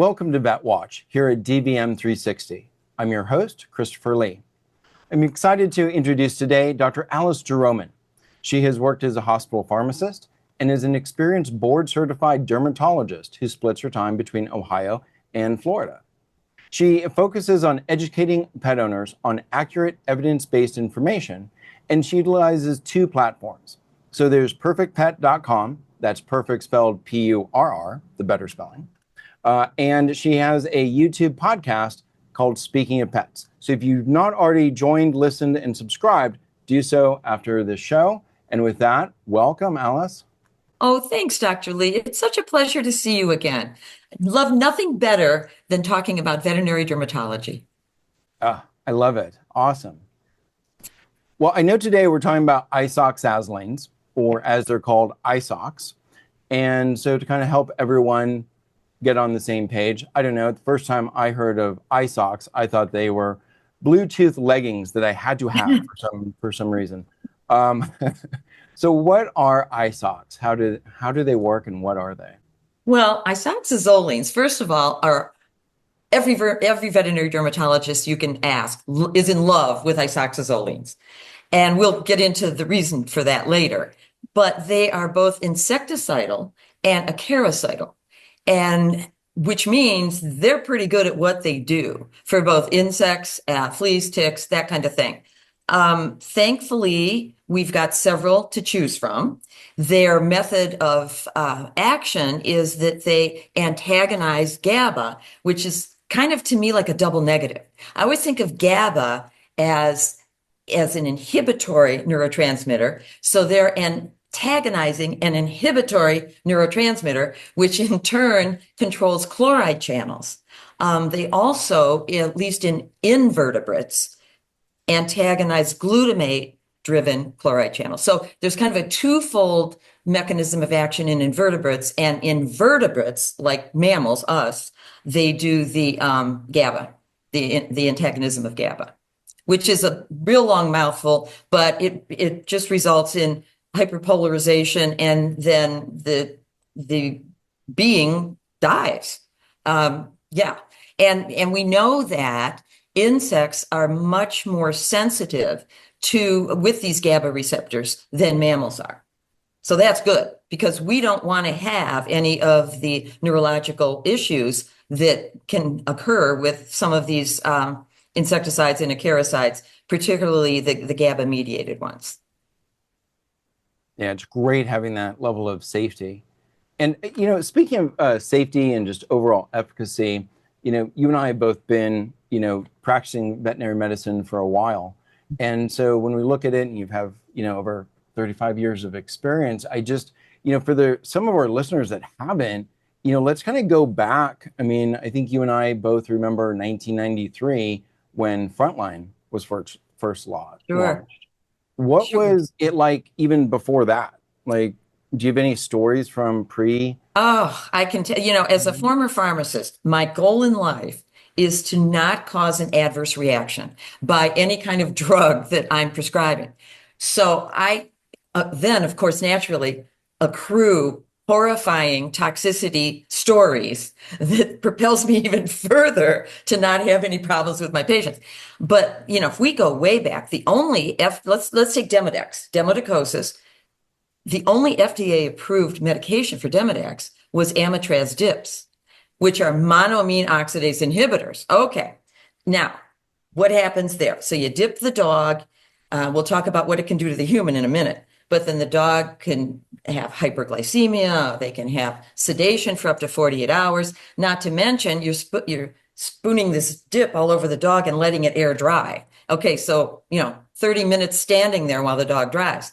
Welcome to Vet Watch here at DVM 360. I'm your host, Christopher Lee. I'm excited to introduce today Dr. Alice Jeromin. She has worked as a hospital pharmacist and is an experienced board-certified dermatologist who splits her time between Ohio and Florida. She focuses on educating pet owners on accurate evidence-based information, and she utilizes two platforms. So there's perfectpet.com, that's perfect spelled P-U-R-R, the better spelling. And she has a YouTube podcast called Speaking of Pets. So if you've not already joined, listened, and subscribed, do so after the show. And with that, welcome, Alice. Oh, thanks, Dr. Lee. It's such a pleasure to see you again. I'd love nothing better than talking about veterinary dermatology. I love it. Awesome. Well, I know today we're talking about isoxazolines, or as they're called, isox. And so to kind of help everyone get on the same page, I don't know, the first time I heard of isox, I thought they were Bluetooth leggings that I had to have for some reason. So what are isox? How do they work, and what are they? Well, isoxazolines, first of all, are every veterinary dermatologist you can ask is in love with isoxazolines. And we'll get into the reason for that later. But they are both insecticidal and acaricidal, and which means they're pretty good at what they do for both insects, fleas, ticks, that kind of thing. Thankfully, we've got several to choose from. Their method of action is that they antagonize GABA, which is kind of to me like a double negative. I always think of GABA as an inhibitory neurotransmitter. So they're antagonizing an inhibitory neurotransmitter, which in turn controls chloride channels. They also, at least in invertebrates, antagonize glutamate-driven chloride channels. So there's kind of a twofold mechanism of action in invertebrates, and invertebrates, like mammals, us, they do the GABA, the antagonism of GABA, which is a real long mouthful, but it just results in hyperpolarization, and then the being dies. Yeah, and we know that insects are much more sensitive with these GABA receptors than mammals are. So that's good, because we don't want to have any of the neurological issues that can occur with some of these insecticides and acaricides, particularly the GABA-mediated ones. Yeah, it's great having that level of safety. And, speaking of safety and just overall efficacy, you and I have both been, practicing veterinary medicine for a while. And so when we look at it, and you have, over 35 years of experience, I just, for some of our listeners that haven't, let's kind of go back. I mean, I think you and I both remember 1993 when Frontline was first launched. Sure. What was it like even before that? Like, do you have any stories from pre? Oh, I can tell, as a former pharmacist, my goal in life is to not cause an adverse reaction by any kind of drug that I'm prescribing. So I then, of course, naturally accrue horrifying toxicity stories that propels me even further to not have any problems with my patients. But, if we go way back, the only let's take Demodex, the only FDA approved medication for Demodex was Amitraz dips, which are monoamine oxidase inhibitors. Okay. Now, what happens there? So you dip the dog. We'll talk about what it can do to the human in a minute. But then the dog can have hyperglycemia. They can have sedation for up to 48 hours. Not to mention, you're spooning this dip all over the dog and letting it air dry. Okay, so, 30 minutes standing there while the dog dries.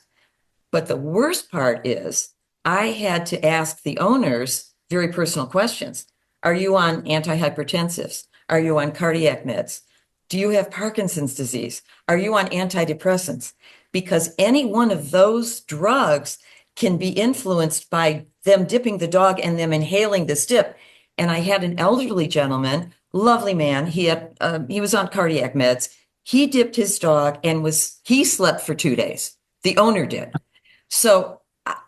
But the worst part is I had to ask the owners very personal questions. Are you on antihypertensives? Are you on cardiac meds? Do you have Parkinson's disease? Are you on antidepressants? Because any one of those drugs can be influenced by them dipping the dog and them inhaling this dip. And I had an elderly gentleman, lovely man. He was on cardiac meds. He dipped his dog and he slept for 2 days. The owner did. So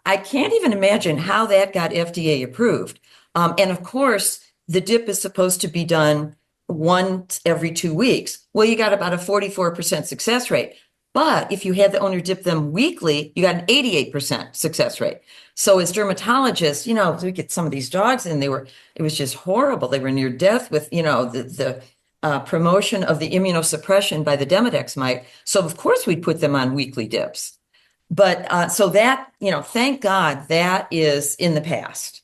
I can't even imagine how that got FDA approved. And of course, the dip is supposed to be done once every 2 weeks. Well, you got about a 44% success rate. But if you had the owner dip them weekly, you got an 88% success rate. So as dermatologists, we get some of these dogs and it was just horrible. They were near death with, the promotion of the immunosuppression by the Demodex mite. So of course we'd put them on weekly dips. But so that, thank God that is in the past.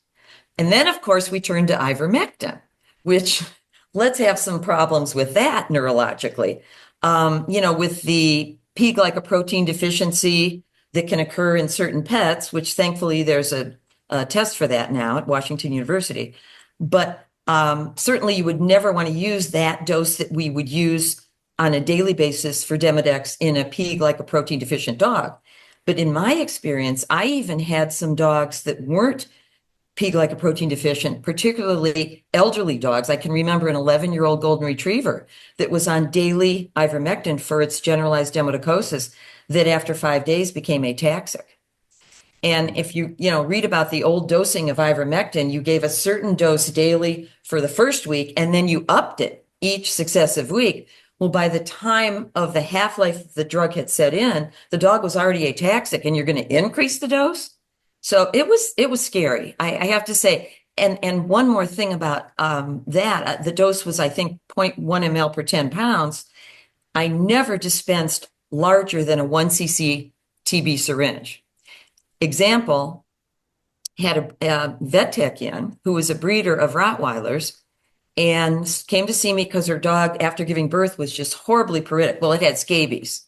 And then of course we turned to ivermectin, which let's have some problems with that neurologically. With the P glycoprotein deficiency that can occur in certain pets, which thankfully there's a test for that now at Washington University. But certainly you would never want to use that dose that we would use on a daily basis for Demodex in a P glycoprotein deficient dog. But in my experience, I even had some dogs that weren't P glycoprotein deficient, particularly elderly dogs. I can remember an 11-year-old golden retriever that was on daily ivermectin for its generalized demodicosis that after 5 days became ataxic. And if you read about the old dosing of ivermectin, you gave a certain dose daily for the first week, and then you upped it each successive week. Well, by the time of the half-life the drug had set in, the dog was already ataxic, and you're going to increase the dose? So it was scary, I have to say. And one more thing about that, the dose was, I think, 0.1 ml per 10 pounds. I never dispensed larger than a 1 cc TB syringe. Example, had a vet tech in who was a breeder of Rottweilers and came to see me because her dog, after giving birth, was just horribly pruritic. Well, it had scabies.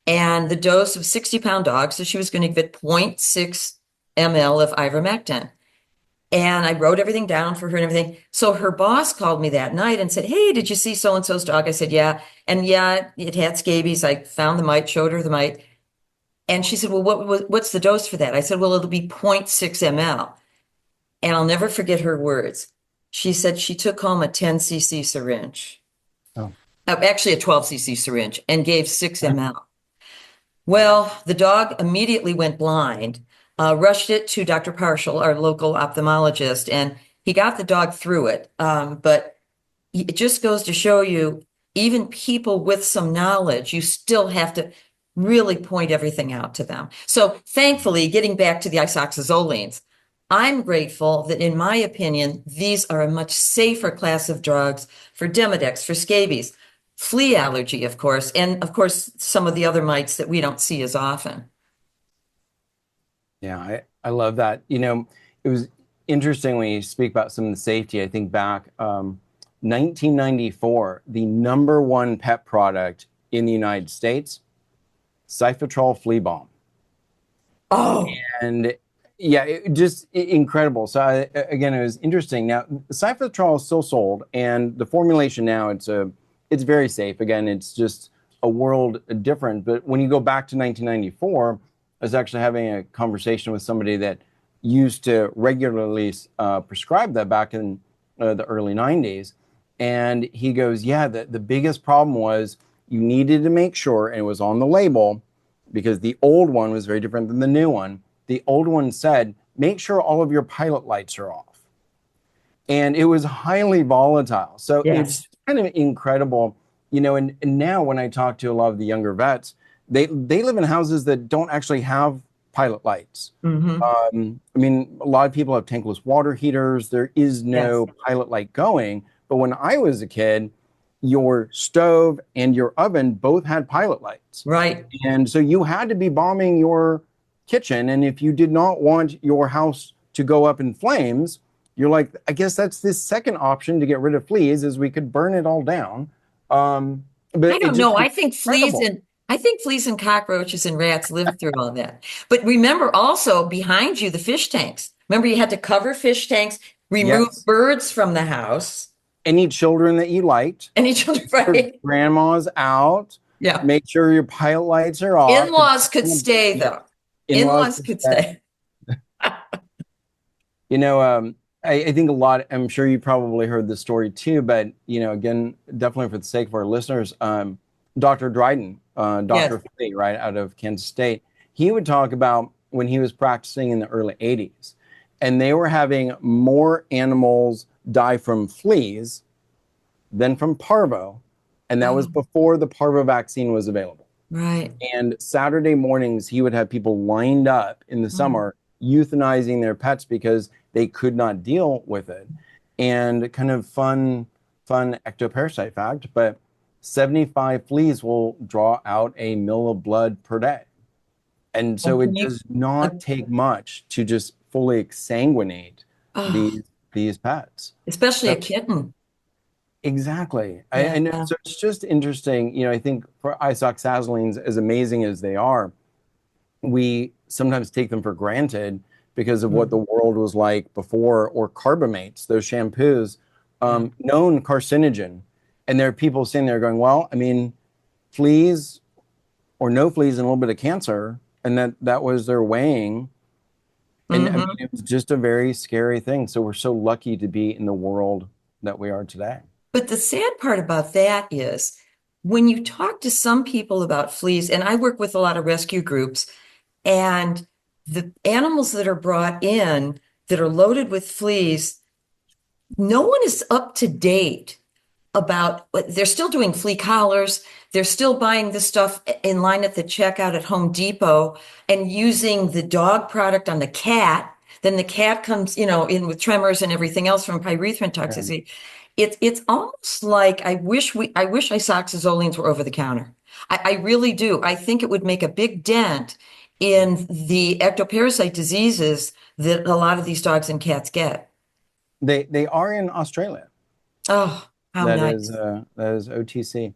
And the dose of 60-pound dog, so she was going to give it 0.6 ml of ivermectin. And I wrote everything down for her and everything. So her boss called me that night and said, "Hey, did you see so-and-so's dog?" I said, "Yeah." And yeah, it had scabies. I found the mite, showed her the mite. And she said, "Well, what's the dose for that?" I said, "Well, it'll be 0.6 ml. And I'll never forget her words. She said she took home a 10 cc syringe. Oh. Actually a 12 cc syringe, and gave 6 ml. Well, the dog immediately went blind. Rushed it to Dr. Parshall, our local ophthalmologist, and he got the dog through it. But it just goes to show you, even people with some knowledge, you still have to really point everything out to them. So thankfully, getting back to the isoxazolines, I'm grateful that, in my opinion, these are a much safer class of drugs for Demodex, for scabies, flea allergy, of course, and of course, some of the other mites that we don't see as often. Yeah, I love that. It was interesting when you speak about some of the safety. I think back 1994, the #1 pet product in the United States, Cyfetrol flea balm. Oh, And yeah, just incredible. So again, it was interesting. Now, Cyfetrol is still sold, and the formulation now, it's very safe. Again, it's just a world different. But when you go back to 1994, I was actually having a conversation with somebody that used to regularly prescribe that back in the early 90s. And he goes, yeah, the biggest problem was you needed to make sure, and it was on the label, because the old one was very different than the new one. The old one said, make sure all of your pilot lights are off. And it was highly volatile. So yes. It's kind of incredible, and now when I talk to a lot of the younger vets, they live in houses that don't actually have pilot lights. Mm-hmm. A lot of people have tankless water heaters. There is no pilot light going. But when I was a kid, your stove and your oven both had pilot lights. Right. And so you had to be bombing your kitchen. And if you did not want your house to go up in flames, you're like, I guess that's this second option to get rid of fleas, is we could burn it all down. But I don't know. I think fleas and cockroaches and rats live through all that. But remember also behind you, the fish tanks. Remember, you had to cover fish tanks, remove birds from the house. Any children that you liked. Any children, right? Grandma's out. Yeah. Make sure your pilot lights are off. In-laws could stay, though. In-laws could stay. I think I'm sure you probably heard the story too, but, again, definitely for the sake of our listeners, Dr. Dryden, Dr. Flea, right, out of Kansas State, he would talk about when he was practicing in the early 80s, and they were having more animals die from fleas, then from parvo, and that was before the parvo vaccine was available. Right. And Saturday mornings, he would have people lined up in the summer euthanizing their pets because they could not deal with it. And kind of fun ectoparasite fact, but 75 fleas will draw out a ml of blood per day. And so it does not take much to just fully exsanguinate these pets. Especially a kitten. Exactly. Yeah. I know. So it's just interesting. I think for isoxazolines, as amazing as they are, we sometimes take them for granted because of what the world was like before, or carbamates, those shampoos, known carcinogen. And there are people sitting there going, well, I mean, fleas or no fleas and a little bit of cancer. And that was their weighing. And I mean, it was just a very scary thing. So we're so lucky to be in the world that we are today. But the sad part about that is when you talk to some people about fleas, and I work with a lot of rescue groups, and the animals that are brought in that are loaded with fleas, no one is up to date about, they're still doing flea collars. They're still buying the stuff in line at the checkout at Home Depot and using the dog product on the cat. Then the cat comes, in with tremors and everything else from pyrethrin toxicity. It's almost like I wish isoxazolines were over the counter. I really do. I think it would make a big dent in the ectoparasite diseases that a lot of these dogs and cats get. They are in Australia. Oh, how nice. That is OTC.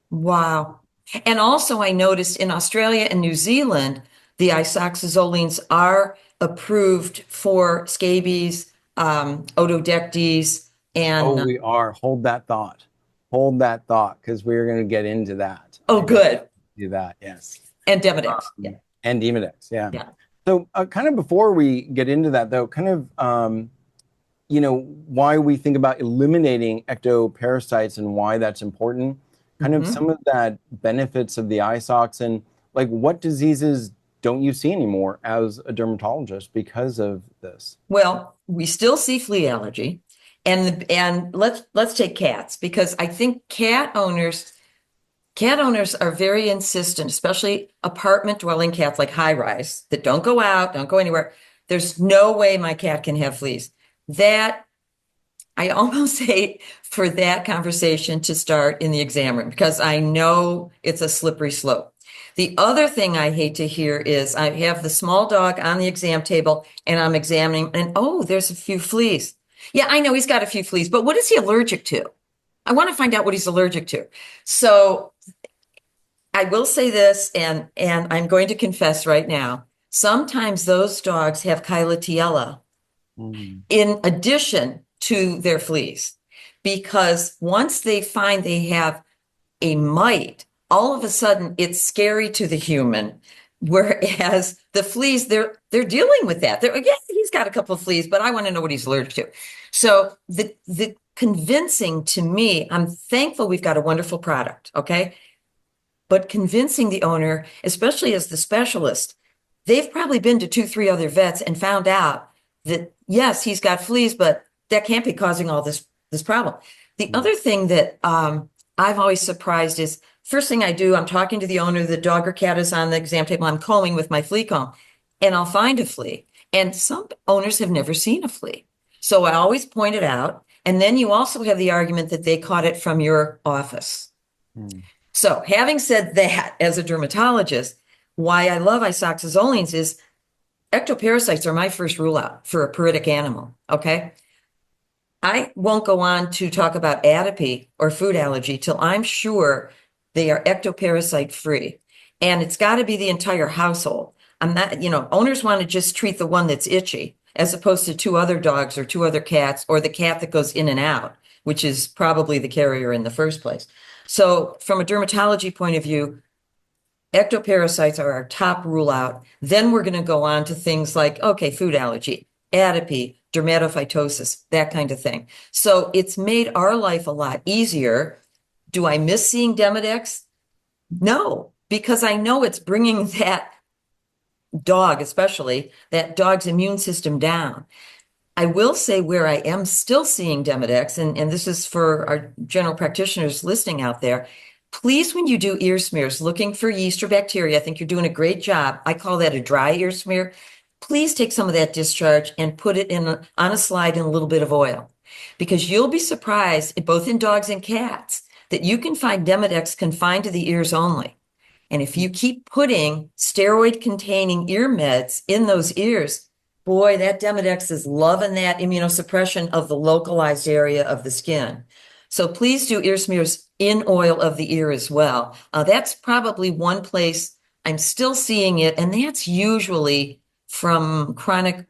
Wow. And also I noticed in Australia and New Zealand, the isoxazolines are approved for scabies, ododectes, and we are. Hold that thought. Hold that thought, because we're going to get into that. good. Do that, yes. And Demodex. And Demodex, yeah. Yeah. So kind of before we get into that, though, kind of, why we think about eliminating ectoparasites and why that's important, kind of some of that benefits of the isox, and like what diseases don't you see anymore as a dermatologist because of this? Well, we still see flea allergy. And let's take cats, because I think cat owners are very insistent, especially apartment dwelling cats, like high rise, that don't go out, don't go anywhere. There's no way my cat can have fleas. That I almost hate for that conversation to start in the exam room, because I know it's a slippery slope. The other thing I hate to hear is I have the small dog on the exam table and I'm examining, and there's a few fleas. Yeah, I know he's got a few fleas, but what is he allergic to? I want to find out what he's allergic to. So I will say this, and I'm going to confess right now, sometimes those dogs have Clientiella in addition to their fleas, because once they find they have a mite, all of a sudden it's scary to the human. Whereas the fleas, they're dealing with that. He's got a couple of fleas, but I want to know what he's allergic to. So the convincing, to me, I'm thankful we've got a wonderful product, okay? But convincing the owner, especially as the specialist, they've probably been to 2-3 other vets and found out that, yes, he's got fleas, but that can't be causing all this problem. The other thing that I've always surprised is, first thing I do, I'm talking to the owner, the dog or cat is on the exam table, I'm combing with my flea comb, and I'll find a flea. And some owners have never seen a flea. So I always point it out. And then you also have the argument that they caught it from your office. So having said that, as a dermatologist, why I love isoxazolines is ectoparasites are my first rule out for a paritic animal, okay? I won't go on to talk about atopy or food allergy till I'm sure they are ectoparasite free. And it's got to be the entire household. I'm not, owners want to just treat the one that's itchy, as opposed to 2 other dogs or 2 other cats, or the cat that goes in and out, which is probably the carrier in the first place. So from a dermatology point of view, ectoparasites are our top rule out. Then we're going to go on to things like, food allergy, atopy, dermatophytosis, that kind of thing. So it's made our life a lot easier. Do I miss seeing Demodex? No, because I know it's bringing that dog, especially that dog's immune system down. I will say where I am still seeing Demodex, and this is for our general practitioners listening out there. Please, when you do ear smears, looking for yeast or bacteria, I think you're doing a great job. I call that a dry ear smear. Please take some of that discharge and put it on a slide in a little bit of oil, because you'll be surprised, both in dogs and cats, that you can find Demodex confined to the ears only. And if you keep putting steroid-containing ear meds in those ears, boy, that Demodex is loving that immunosuppression of the localized area of the skin. So please do ear smears in oil of the ear as well. That's probably one place I'm still seeing it, and that's usually from chronic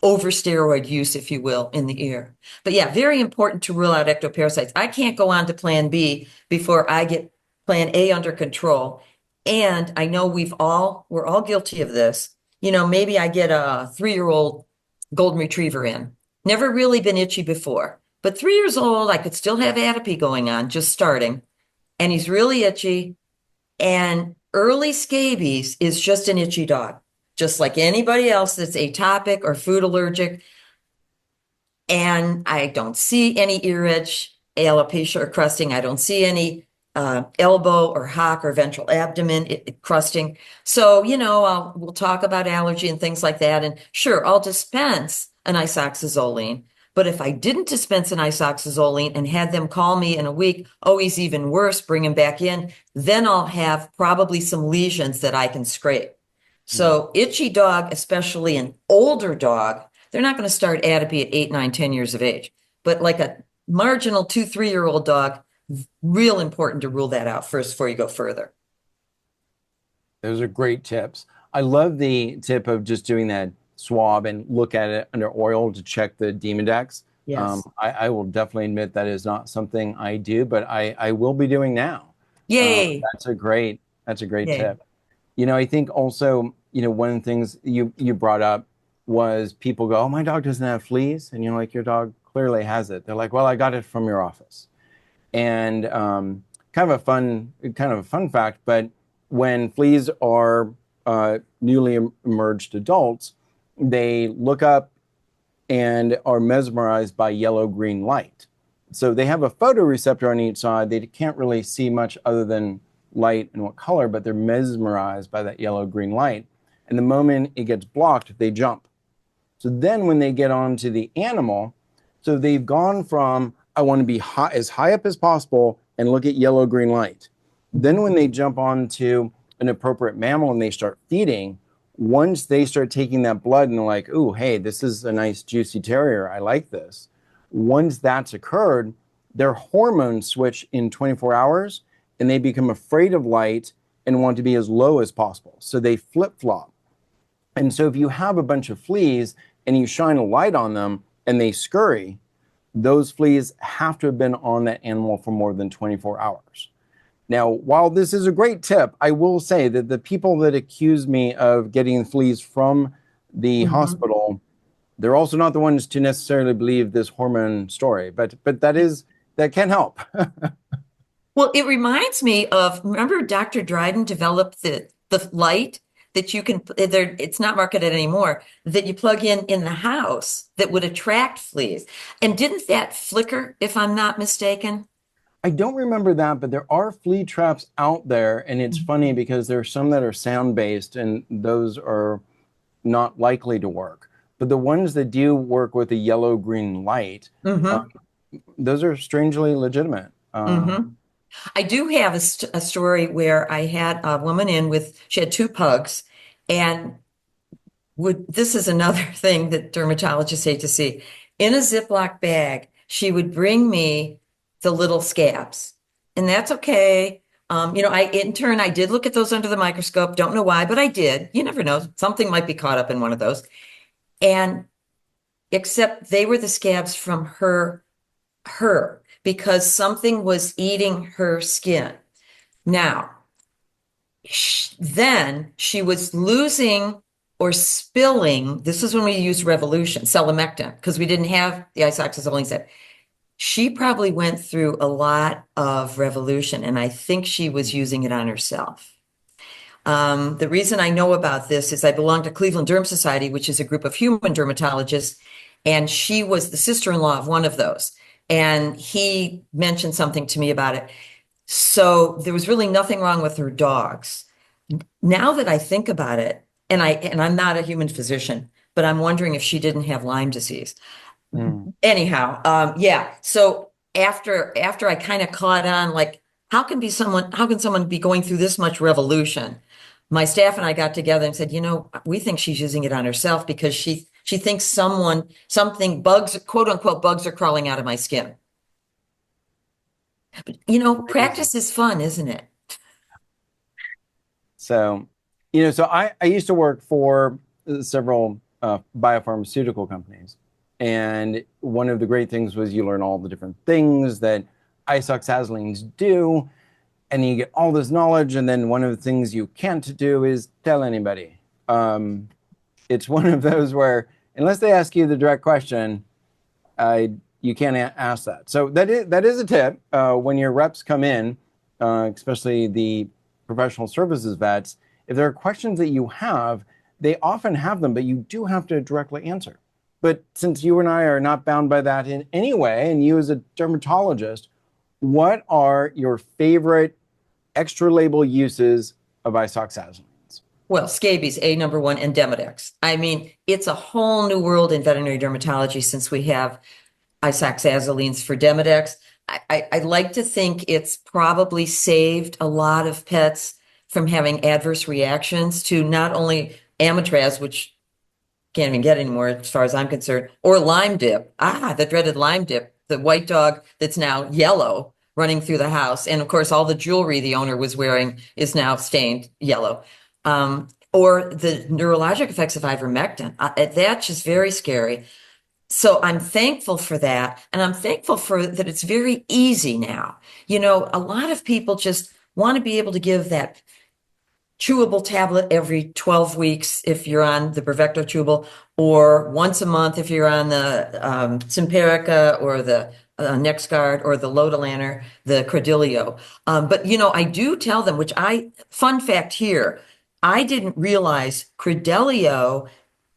oversteroid use, if you will, in the ear. But yeah, very important to rule out ectoparasites. I can't go on to plan B before I get plan A under control. And I know we're all guilty of this. Maybe I get a 3-year-old golden retriever in. Never really been itchy before, but 3 years old, I could still have atopy going on, just starting. And he's really itchy. And early scabies is just an itchy dog, just like anybody else that's atopic or food allergic. And I don't see any ear itch, alopecia or crusting. I don't see any elbow or hock or ventral abdomen crusting. So, we'll talk about allergy and things like that. And sure, I'll dispense an isoxazoline. But if I didn't dispense an isoxazoline and had them call me in a week, oh, he's even worse, bring him back in, then I'll have probably some lesions that I can scrape. So itchy dog, especially an older dog, they're not going to start atopy at 8, 9, 10 years of age. But like a marginal 2, 3-year-old dog, real important to rule that out first before you go further. Those are great tips. I love the tip of just doing that swab and look at it under oil to check the Demodex. Yes. I will definitely admit that is not something I do, but I will be doing now. Yay. That's a great Yay. tip. I think also, one of the things you brought up was people go, oh, my dog doesn't have fleas. And you're like, your dog clearly has it. They're like, well, I got it from your office. And kind of a fun fact, but when fleas are newly emerged adults, they look up and are mesmerized by yellow-green light. So they have a photoreceptor on each side. They can't really see much other than light and what color, but they're mesmerized by that yellow-green light. And the moment it gets blocked, they jump. So then when they get onto the animal, so they've gone from, I want to be as high up as possible and look at yellow-green light. Then when they jump onto an appropriate mammal and they start feeding, once they start taking that blood and they're like, oh, hey, this is a nice juicy terrier, I like this. Once that's occurred, their hormones switch in 24 hours and they become afraid of light and want to be as low as possible. So they flip-flop. And so if you have a bunch of fleas and you shine a light on them and they scurry, those fleas have to have been on that animal for more than 24 hours. Now, while this is a great tip, I will say that the people that accuse me of getting fleas from the hospital, they're also not the ones to necessarily believe this hormone story, but that can help. Well, it reminds me of, remember Dr. Dryden developed the light that you can, it's not marketed anymore, that you plug in the house that would attract fleas. And didn't that flicker, if I'm not mistaken? I don't remember that, but there are flea traps out there, and it's funny because there are some that are sound-based, and those are not likely to work. But the ones that do work with a yellow-green light, those are strangely legitimate. I do have a story where I had a woman she had 2 pugs, and this is another thing that dermatologists hate to see. In a Ziploc bag, she would bring me the little scabs, and that's okay. In turn, I did look at those under the microscope. Don't know why, but I did. You never know. Something might be caught up in one of those. And except they were the scabs from her, because something was eating her skin. Now, then she was losing or spilling. This is when we used Revolution, selamectin, because we didn't have the isoxazolines yet. She probably went through a lot of Revolution, and I think she was using it on herself. The reason I know about this is I belong to Cleveland Derm Society, which is a group of human dermatologists, and she was the sister-in-law of one of those. And he mentioned something to me about it. So there was really nothing wrong with her dogs. Now that I think about it, and I'm not a human physician, but I'm wondering if she didn't have Lyme disease. Mm. Anyhow, yeah. So after I kind of caught on, like, how can someone be going through this much revolution? My staff and I got together and said, we think she's using it on herself because she thinks something bugs, quote unquote, bugs are crawling out of my skin. But Crazy. practice is fun, isn't it? So, so I used to work for several biopharmaceutical companies. And one of the great things was you learn all the different things that isoxazolines do, and you get all this knowledge. And then one of the things you can't do is tell anybody. It's one of those where, unless they ask you the direct question, you can't ask that. So that is a tip when your reps come in, especially the professional services vets. If there are questions that you have, they often have them, but you do have to directly answer. But since you and I are not bound by that in any way, and you as a dermatologist, what are your favorite extra label uses of isoxazolines? Well, scabies, number one, and Demodex. I mean, it's a whole new world in veterinary dermatology since we have isoxazolines for Demodex. I like to think it's probably saved a lot of pets from having adverse reactions to not only Amitraz, which can't even get anymore as far as I'm concerned, or Lyme dip. The dreaded Lyme dip, the white dog that's now yellow running through the house. And of course, all the jewelry the owner was wearing is now stained yellow. Or the neurologic effects of ivermectin. That's just very scary. So I'm thankful for that. And I'm thankful for that it's very easy now. A lot of people just want to be able to give that chewable tablet every 12 weeks if you're on the Bravecto chewable, or once a month if you're on the Simparica or the Nexgard or the Lotilaner, the Credelio. But I do tell them, fun fact here, I didn't realize Credelio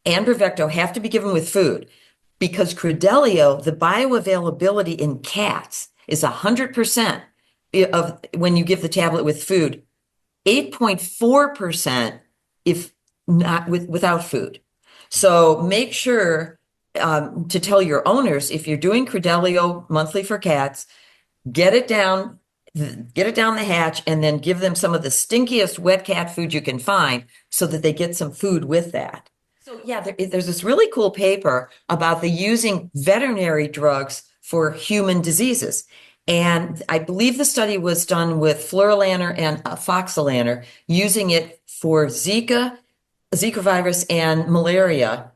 and Bravecto have to be given with food, because Credelio, the bioavailability in cats is 100% of when you give the tablet with food. 8.4% if not without food. So make sure to tell your owners, if you're doing Credelio monthly for cats, get it down the hatch, and then give them some of the stinkiest wet cat food you can find so that they get some food with that. So yeah, there's this really cool paper about the using veterinary drugs for human diseases. And I believe the study was done with Flurilaner and Foxolaner, using it for Zika virus, and malaria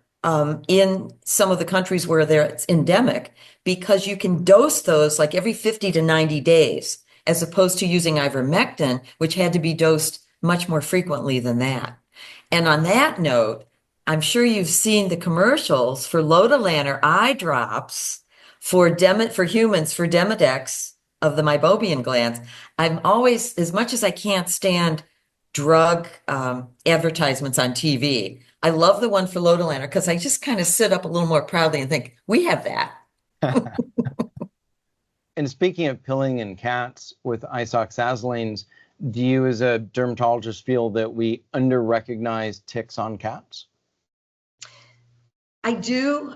in some of the countries where it's endemic, because you can dose those like every 50 to 90 days, as opposed to using ivermectin, which had to be dosed much more frequently than that. And on that note, I'm sure you've seen the commercials for Lotilaner eye drops for humans for Demodex of the meibomian glands. I'm always, as much as I can't stand drug advertisements on TV, I love the one for Lotilaner because I just kind of sit up a little more proudly and think, we have that. And speaking of pilling in cats with isoxazolines, do you as a dermatologist feel that we under-recognize ticks on cats? I do.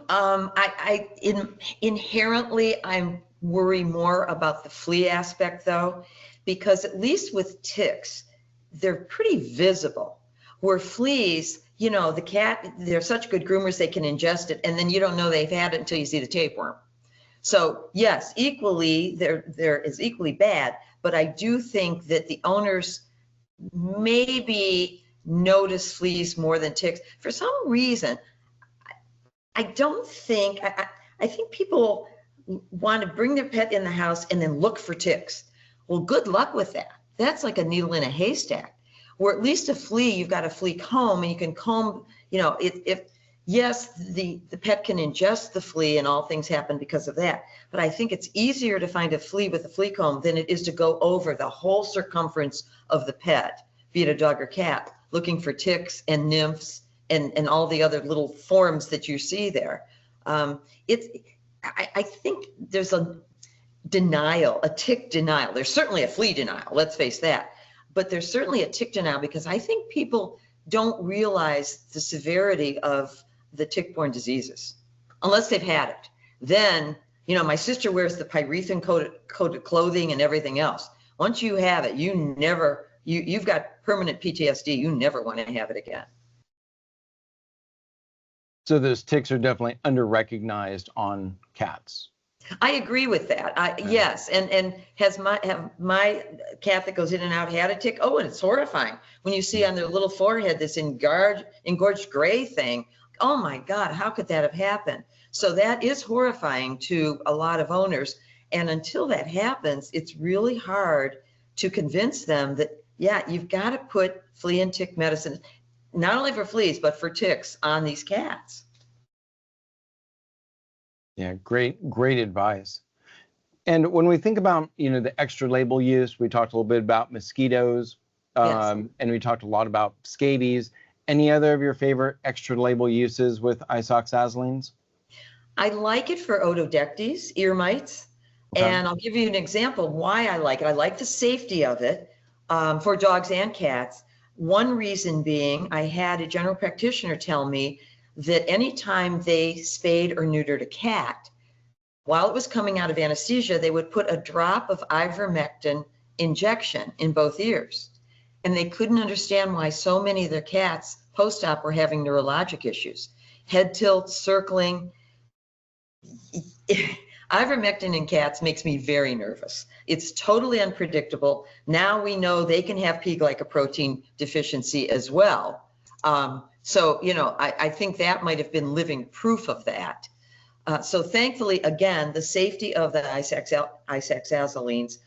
Inherently, I worry more about the flea aspect, though, because at least with ticks, they're pretty visible. Where fleas, the cat, they're such good groomers, they can ingest it, and then you don't know they've had it until you see the tapeworm. So yes, equally, there is equally bad, but I do think that the owners maybe notice fleas more than ticks. For some reason, I think people want to bring their pet in the house and then look for ticks. Well, good luck with that. That's like a needle in a haystack. Where at least a flea, you've got a flea comb, and you can comb, yes, the pet can ingest the flea and all things happen because of that. But I think it's easier to find a flea with a flea comb than it is to go over the whole circumference of the pet, be it a dog or cat, looking for ticks and nymphs and all the other little forms that you see there. It's, I think there's a denial, a tick denial. There's certainly a flea denial, let's face that. But there's certainly a tick denial because I think people don't realize the severity of the tick-borne diseases unless they've had it. Then, you know, my sister wears the pyrethrin coated clothing and everything else. Once you have it, you've got permanent PTSD. You never want to have it again. So those ticks are definitely under-recognized on cats. I agree with that. Yes, and have my cat that goes in and out had a tick? Oh, and it's horrifying when you see on their little forehead this engorged gray thing. Oh my God, how could that have happened? So that is horrifying to a lot of owners. And until that happens, it's really hard to convince them that, yeah, you've got to put flea and tick medicine, not only for fleas, but for ticks on these cats. Yeah, great advice. And when we think about, you know, the extra label use, we talked a little bit about mosquitoes, Yes. and we talked a lot about scabies. Any other of your favorite extra label uses with isoxazolines? I like it for ododectes, ear mites. Okay. And I'll give you an example why I like it. I like the safety of it for dogs and cats. One reason being, I had a general practitioner tell me that anytime they spayed or neutered a cat, while it was coming out of anesthesia, they would put a drop of ivermectin injection in both ears. And they couldn't understand why so many of their cats post-op were having neurologic issues. Head tilt, circling. Ivermectin in cats makes me very nervous. It's totally unpredictable. Now we know they can have P-glycoprotein deficiency as well. So, you know, I think that might have been living proof of that. So thankfully, again, the safety of the isoxazolines.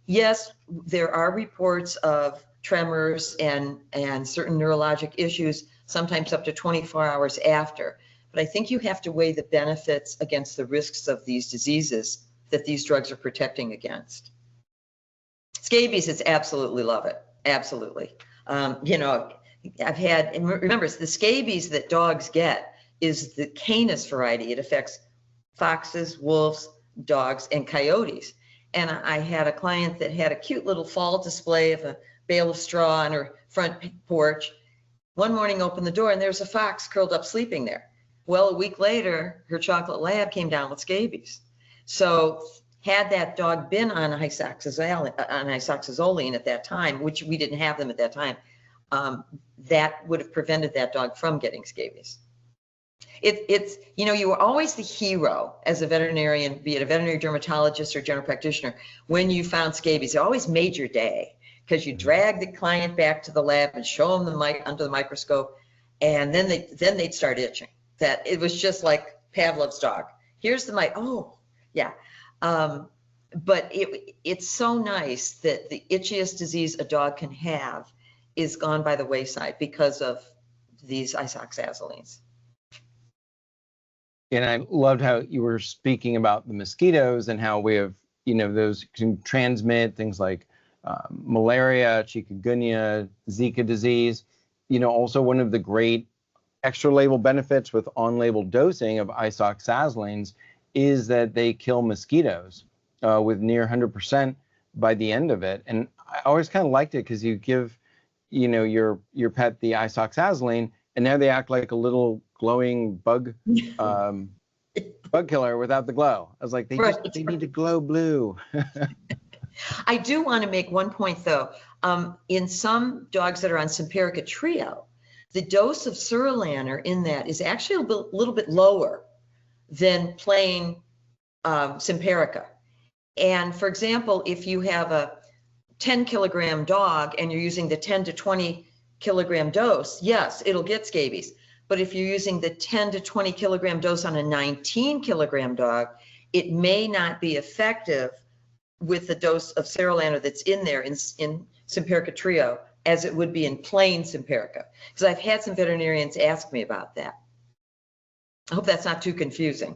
Yes, there are reports of tremors and certain neurologic issues, sometimes up to 24 hours after. But I think you have to weigh the benefits against the risks of these diseases that these drugs are protecting against. Scabies, it's absolutely love it. Absolutely. You know, I've had, and remember, the scabies that dogs get is the Canis variety. It affects foxes, wolves, dogs, and coyotes. And I had a client that had a cute little fall display of a bale of straw on her front porch. One morning, opened the door, and there's a fox curled up sleeping there. Well, a week later, her chocolate lab came down with scabies. So had that dog been on isoxazoline at that time, which we didn't have them at that time, that would have prevented that dog from getting scabies. It's, you know, you were always the hero as a veterinarian, be it a veterinary dermatologist or general practitioner, when you found scabies. It always made your day because you drag the client back to the lab and show them under the microscope, and then they'd start itching. That it was just like Pavlov's dog. Here's the mite. Oh, yeah. But it's so nice that the itchiest disease a dog can have is gone by the wayside because of these isoxazolines. And I loved how you were speaking about the mosquitoes and how we have, you know, those can transmit things like malaria, chikungunya, Zika disease. You know, also one of the great extra label benefits with on-label dosing of isoxazolines is that they kill mosquitoes with near 100% by the end of it. And I always kind of liked it because you give, you know, your pet the isoxazoline, and now they act like a little glowing bug bug killer without the glow. I was like, they need to glow blue. I do want to make one point though. In some dogs that are on Simparica Trio, the dose of Surilaner in that is actually a little bit lower than plain Simparica. And for example, if you have a 10 kilogram dog and you're using the 10 to 20 kilogram dose, yes, it'll get scabies. But if you're using the 10 to 20 kilogram dose on a 19 kilogram dog, it may not be effective with the dose of Surilaner that's in there in Simparica Trio as it would be in plain Simparica. Because I've had some veterinarians ask me about that. I hope that's not too confusing.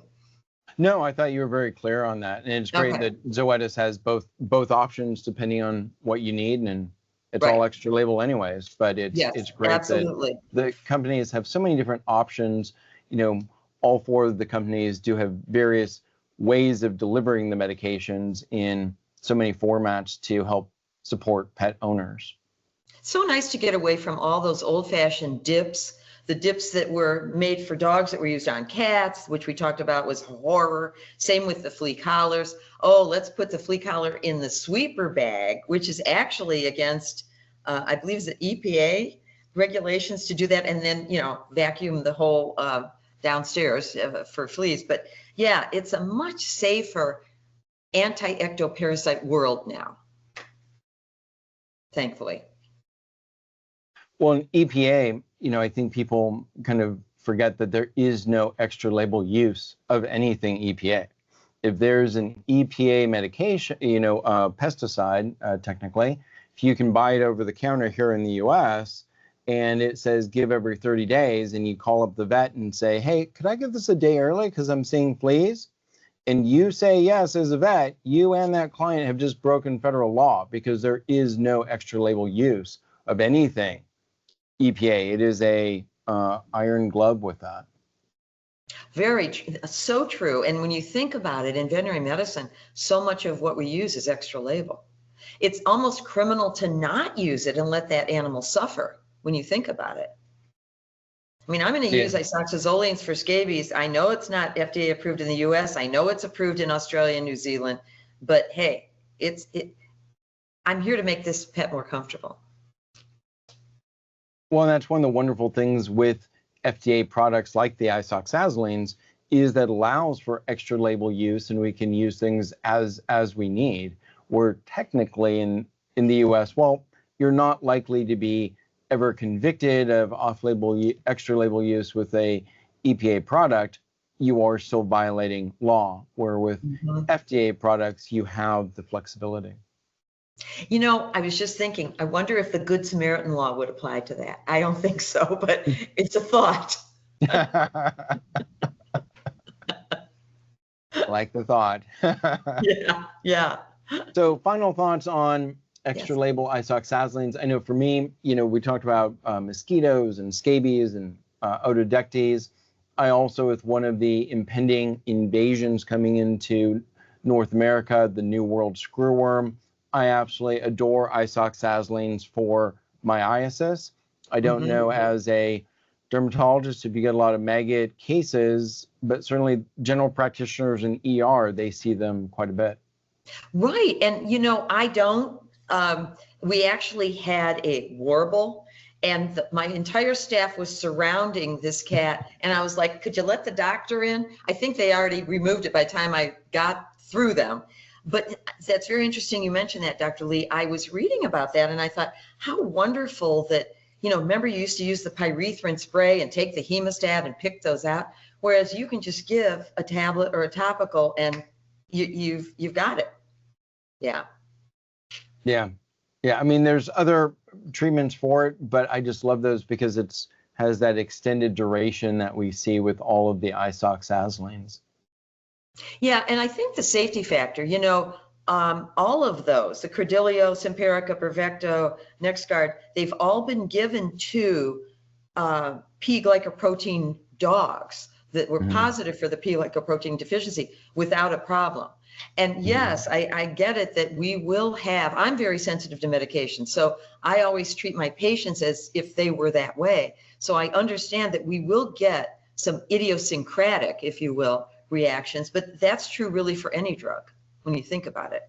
No, I thought you were very clear on that. And it's great that Zoetis has both options depending on what you need, and it's all extra label anyways, but it's great absolutely. that the companies have so many different options, you know, all four of the companies do have various ways of delivering the medications in so many formats to help support pet owners. So nice to get away from all those old-fashioned dips, the dips that were made for dogs that were used on cats, which we talked about was horror. Same with the flea collars. Oh, let's put the flea collar in the sweeper bag, which is actually against, I believe it's the EPA regulations to do that, and then, you know, vacuum the whole downstairs for fleas. But yeah, it's a much safer anti-ectoparasite world now, thankfully. Well, in EPA, you know, I think people kind of forget that there is no extra label use of anything EPA. If there's an EPA medication, you know, pesticide, technically, if you can buy it over the counter here in the US and it says give every 30 days and you call up the vet and say, hey, could I give this a day early because I'm seeing fleas? And you say yes as a vet, you and that client have just broken federal law because there is no extra label use of anything EPA. It is a iron glove with that. So true. And when you think about it, in veterinary medicine, so much of what we use is extra label. It's almost criminal to not use it and let that animal suffer when you think about it. I mean, I'm going to use isoxazolines for scabies. I know it's not FDA approved in the US. I know it's approved in Australia and New Zealand, but hey, I'm here to make this pet more comfortable. Well, that's one of the wonderful things with FDA products like the isoxazolines is that allows for extra label use, and we can use things as we need. We're technically in the US, well, you're not likely to be ever convicted of off-label extra label use with a EPA product. You are still violating law, where with FDA products, you have the flexibility. You know, I was just thinking, I wonder if the Good Samaritan law would apply to that. I don't think so, but it's a thought. Like the thought. Yeah. So final thoughts on extra label isoxazolines. I know for me, you know, we talked about mosquitoes and scabies and otodectes. I also, with one of the impending invasions coming into North America, the New World screwworm, I absolutely adore isoxazolines for myiasis. I don't know as a dermatologist if you get a lot of maggot cases, but certainly general practitioners in ER, they see them quite a bit. Right. And, you know, I don't. We actually had a warble, and my entire staff was surrounding this cat. And I was like, could you let the doctor in? I think they already removed it by the time I got through them. But that's very interesting you mentioned that, Dr. Lee. I was reading about that and I thought, how wonderful that, you know, remember you used to use the pyrethrin spray and take the hemostat and pick those out, whereas you can just give a tablet or a topical and you've got it. Yeah. I mean, there's other treatments for it, but I just love those because it's has that extended duration that we see with all of the isoxazolines. Yeah, and I think the safety factor, you know, all of those, the Credelio, Simparica, Bravecto, Nexgard, they've all been given to P glycoprotein dogs that were positive for the P glycoprotein deficiency without a problem. And yes, I get it that we will have, I'm very sensitive to medication, so I always treat my patients as if they were that way. So I understand that we will get some idiosyncratic, if you will, reactions, but that's true really for any drug when you think about it.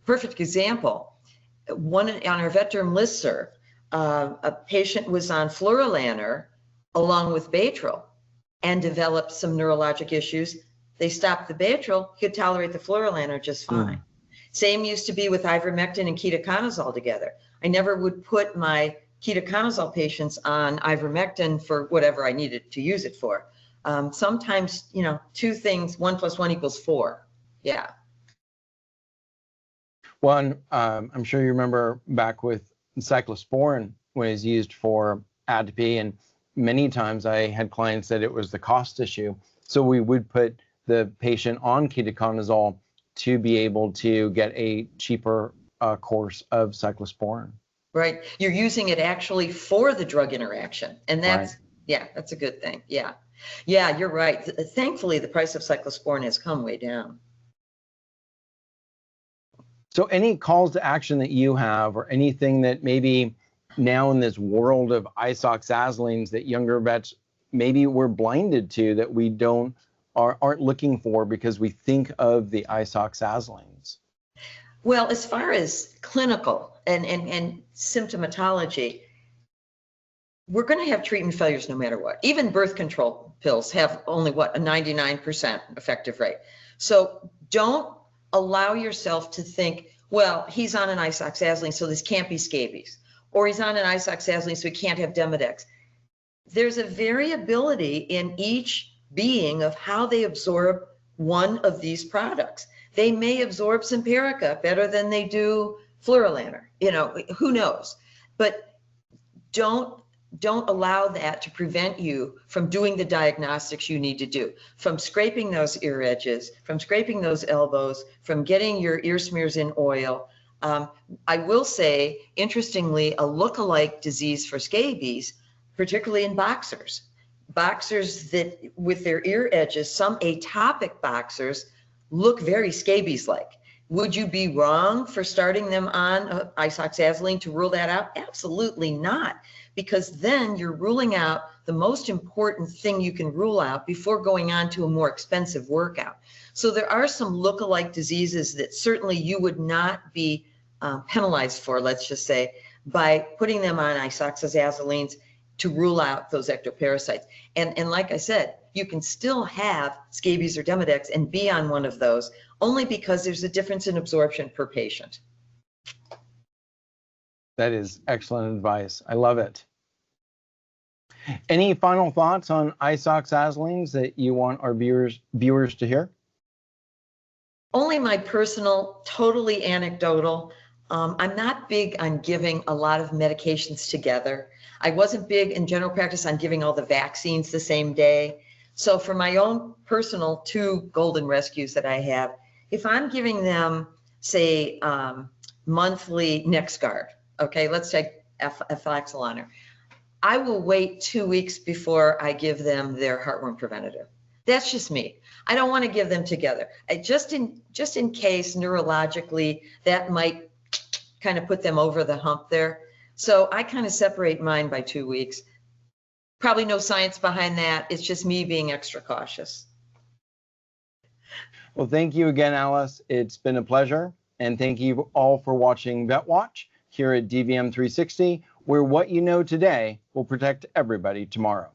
Perfect example, one on our VetDerm listserv, a patient was on Flurilaner along with Baytril and developed some neurologic issues. They stopped the Baytril, he could tolerate the Flurilaner just fine. Same used to be with ivermectin and ketoconazole together. I never would put my ketoconazole patients on ivermectin for whatever I needed to use it for. Sometimes, you know, two things, 1 + 1 = 4. Yeah. One, I'm sure you remember back with cyclosporin when it's used for atopy, and many times I had clients that it was the cost issue. So we would put the patient on ketoconazole to be able to get a cheaper course of cyclosporin. Right. You're using it actually for the drug interaction. And that's Yeah, that's a good thing. Yeah. Yeah, you're right. Thankfully, the price of cyclosporin has come way down. So any calls to action that you have, or anything that maybe now in this world of isoxazolines that younger vets maybe we're blinded to, that we aren't looking for because we think of the isoxazolines? Well, as far as clinical and symptomatology, we're going to have treatment failures no matter what. Even birth control pills have only a 99% effective rate. So don't allow yourself to think, well, he's on an isoxazoline, so this can't be scabies, or he's on an isoxazoline, so he can't have Demodex. There's a variability in each being of how they absorb one of these products. They may absorb Simparica better than they do Fluralaner, who knows? But don't allow that to prevent you from doing the diagnostics you need to do, from scraping those ear edges, from scraping those elbows, from getting your ear smears in oil. I will say, interestingly, a look-alike disease for scabies, particularly in boxers. Boxers that with their ear edges, some atopic boxers look very scabies-like. Would you be wrong for starting them on isoxazoline to rule that out? Absolutely not, because then you're ruling out the most important thing you can rule out before going on to a more expensive workout. So there are some look-alike diseases that certainly you would not be penalized for, let's just say, by putting them on isoxazolines to rule out those ectoparasites. And like I said, you can still have scabies or Demodex and be on one of those, only because there's a difference in absorption per patient. That is excellent advice. I love it. Any final thoughts on isoxazolines that you want our viewers to hear? Only my personal, totally anecdotal. I'm not big on giving a lot of medications together. I wasn't big in general practice on giving all the vaccines the same day. So for my own personal 2 golden rescues that I have, if I'm giving them, say, monthly Nexgard, okay, let's take Aflaxoliner, I will wait 2 weeks before I give them their heartworm preventative. That's just me. I don't want to give them together. Just in case neurologically that might kind of put them over the hump there. So I kind of separate mine by 2 weeks. Probably no science behind that. It's just me being extra cautious. Well, thank you again, Alice. It's been a pleasure. And thank you all for watching Vet Watch here at DVM 360, where what you know today will protect everybody tomorrow.